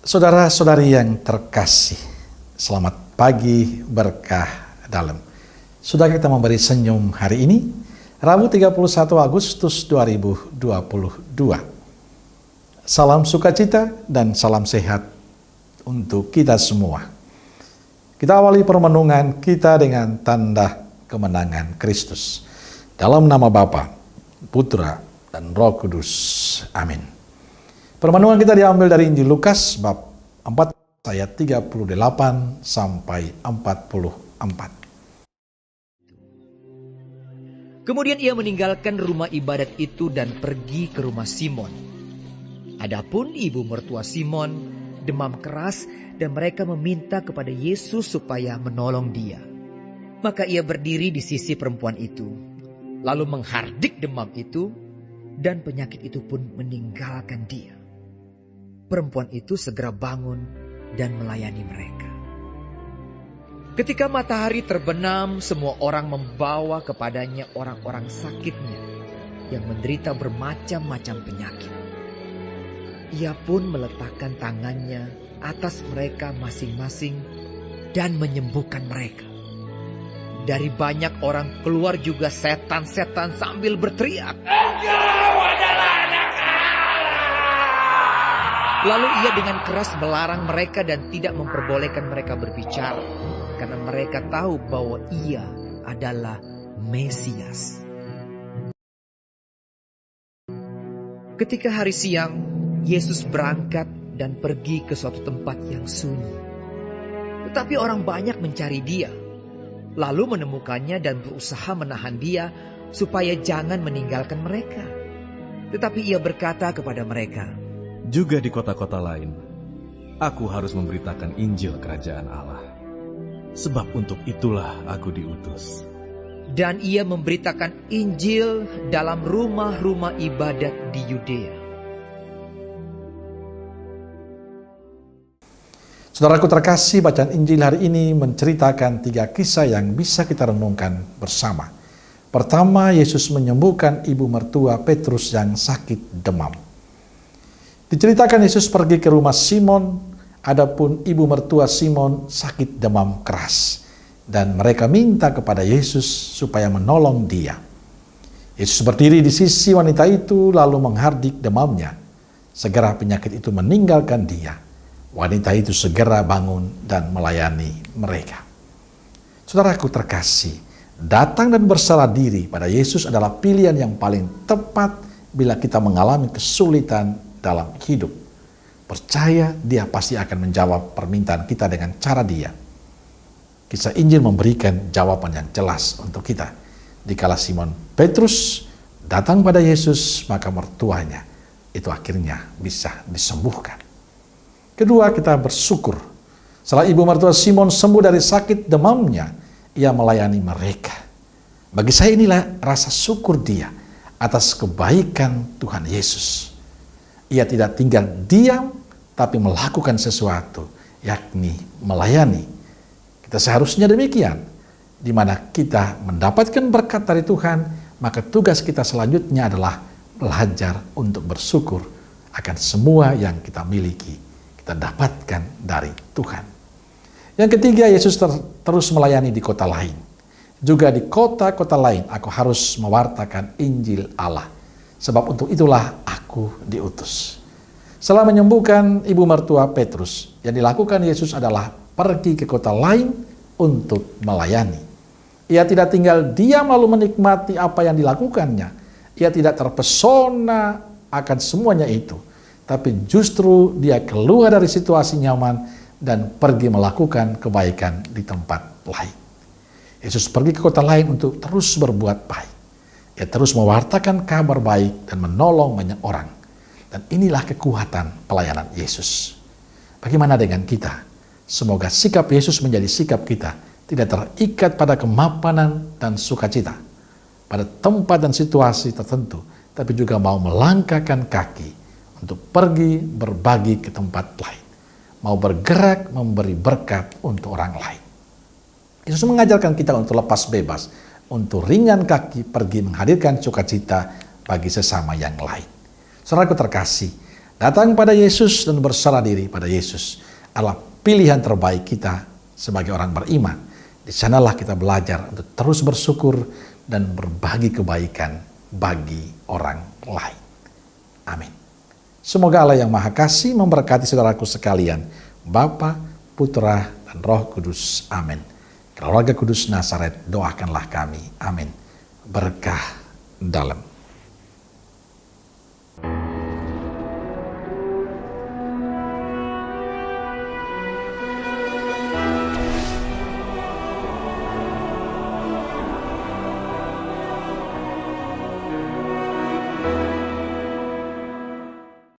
Saudara-saudari yang terkasih, selamat pagi berkah dalam. Sudah kita memberi senyum hari ini, Rabu 31 Agustus 2022. Salam sukacita dan salam sehat untuk kita semua. Kita awali permenungan kita dengan tanda kemenangan Kristus. Dalam nama Bapa, Putra, dan Roh Kudus. Amin. Permenungan kita diambil dari Injil Lukas bab 4 ayat 38 sampai 44. Kemudian ia meninggalkan rumah ibadat itu dan pergi ke rumah Simon. Adapun ibu mertua Simon demam keras dan mereka meminta kepada Yesus supaya menolong dia. Maka ia berdiri di sisi perempuan itu, lalu menghardik demam itu dan penyakit itu pun meninggalkan dia. Perempuan itu segera bangun dan melayani mereka. Ketika matahari terbenam, semua orang membawa kepadanya orang-orang sakitnya yang menderita bermacam-macam penyakit. Ia pun meletakkan tangannya atas mereka masing-masing dan menyembuhkan mereka. Dari banyak orang keluar juga setan-setan sambil berteriak, "Engkau adalah Anak Allah!" Lalu ia dengan keras melarang mereka dan tidak memperbolehkan mereka berbicara, karena mereka tahu bahwa ia adalah Mesias. Ketika hari siang, Yesus berangkat dan pergi ke suatu tempat yang sunyi. Tetapi orang banyak mencari dia, lalu menemukannya dan berusaha menahan dia supaya jangan meninggalkan mereka. Tetapi ia berkata kepada mereka, "Juga di kota-kota lain, aku harus memberitakan Injil Kerajaan Allah. Sebab untuk itulah aku diutus." Dan ia memberitakan Injil dalam rumah-rumah ibadat di Yudea. Saudaraku terkasih, bacaan Injil hari ini menceritakan 3 kisah yang bisa kita renungkan bersama. Pertama, Yesus menyembuhkan ibu mertua Petrus yang sakit demam. Diceritakan Yesus pergi ke rumah Simon, adapun ibu mertua Simon sakit demam keras. Dan mereka minta kepada Yesus supaya menolong dia. Yesus berdiri di sisi wanita itu lalu menghardik demamnya. Segera penyakit itu meninggalkan dia. Wanita itu segera bangun dan melayani mereka. Saudaraku terkasih, datang dan berserah diri pada Yesus adalah pilihan yang paling tepat bila kita mengalami kesulitan dalam hidup. Percaya dia pasti akan menjawab permintaan kita dengan cara dia. Kisah Injil memberikan jawaban yang jelas untuk kita. Dikala Simon Petrus datang pada Yesus, maka mertuanya itu akhirnya bisa disembuhkan. Kedua, kita bersyukur. Setelah ibu mertua Simon sembuh dari sakit demamnya, ia melayani mereka. Bagi saya inilah rasa syukur dia atas kebaikan Tuhan Yesus. Ia tidak tinggal diam, tapi melakukan sesuatu, yakni melayani. Kita seharusnya demikian. Di mana kita mendapatkan berkat dari Tuhan, maka tugas kita selanjutnya adalah belajar untuk bersyukur akan semua yang kita miliki. Kita dapatkan dari Tuhan. Yang ketiga, Yesus terus melayani di kota lain. Juga di kota-kota lain aku harus mewartakan Injil Allah. Sebab untuk itulah aku diutus. Setelah menyembuhkan ibu mertua Petrus, yang dilakukan Yesus adalah pergi ke kota lain untuk melayani. Ia tidak tinggal diam lalu menikmati apa yang dilakukannya. Ia tidak terpesona akan semuanya itu. Tapi justru dia keluar dari situasi nyaman dan pergi melakukan kebaikan di tempat lain. Yesus pergi ke kota lain untuk terus berbuat baik. Ia terus mewartakan kabar baik dan menolong banyak orang. Dan inilah kekuatan pelayanan Yesus. Bagaimana dengan kita? Semoga sikap Yesus menjadi sikap kita, tidak terikat pada kemapanan dan sukacita, pada tempat dan situasi tertentu, tapi juga mau melangkahkan kaki untuk pergi berbagi ke tempat lain. Mau bergerak memberi berkat untuk orang lain. Yesus mengajarkan kita untuk lepas bebas, untuk ringan kaki pergi menghadirkan sukacita bagi sesama yang lain. Saudaraku terkasih, Datang pada Yesus dan berserah diri pada Yesus adalah pilihan terbaik kita sebagai orang beriman. Di sanalah kita belajar untuk terus bersyukur dan berbagi kebaikan bagi orang lain. Amin. Semoga Allah yang Maha Kasih memberkati saudaraku sekalian, Bapa, Putra, dan Roh Kudus. Amin. Keluarga Kudus Nazaret, doakanlah kami. Amin. Berkah dalam.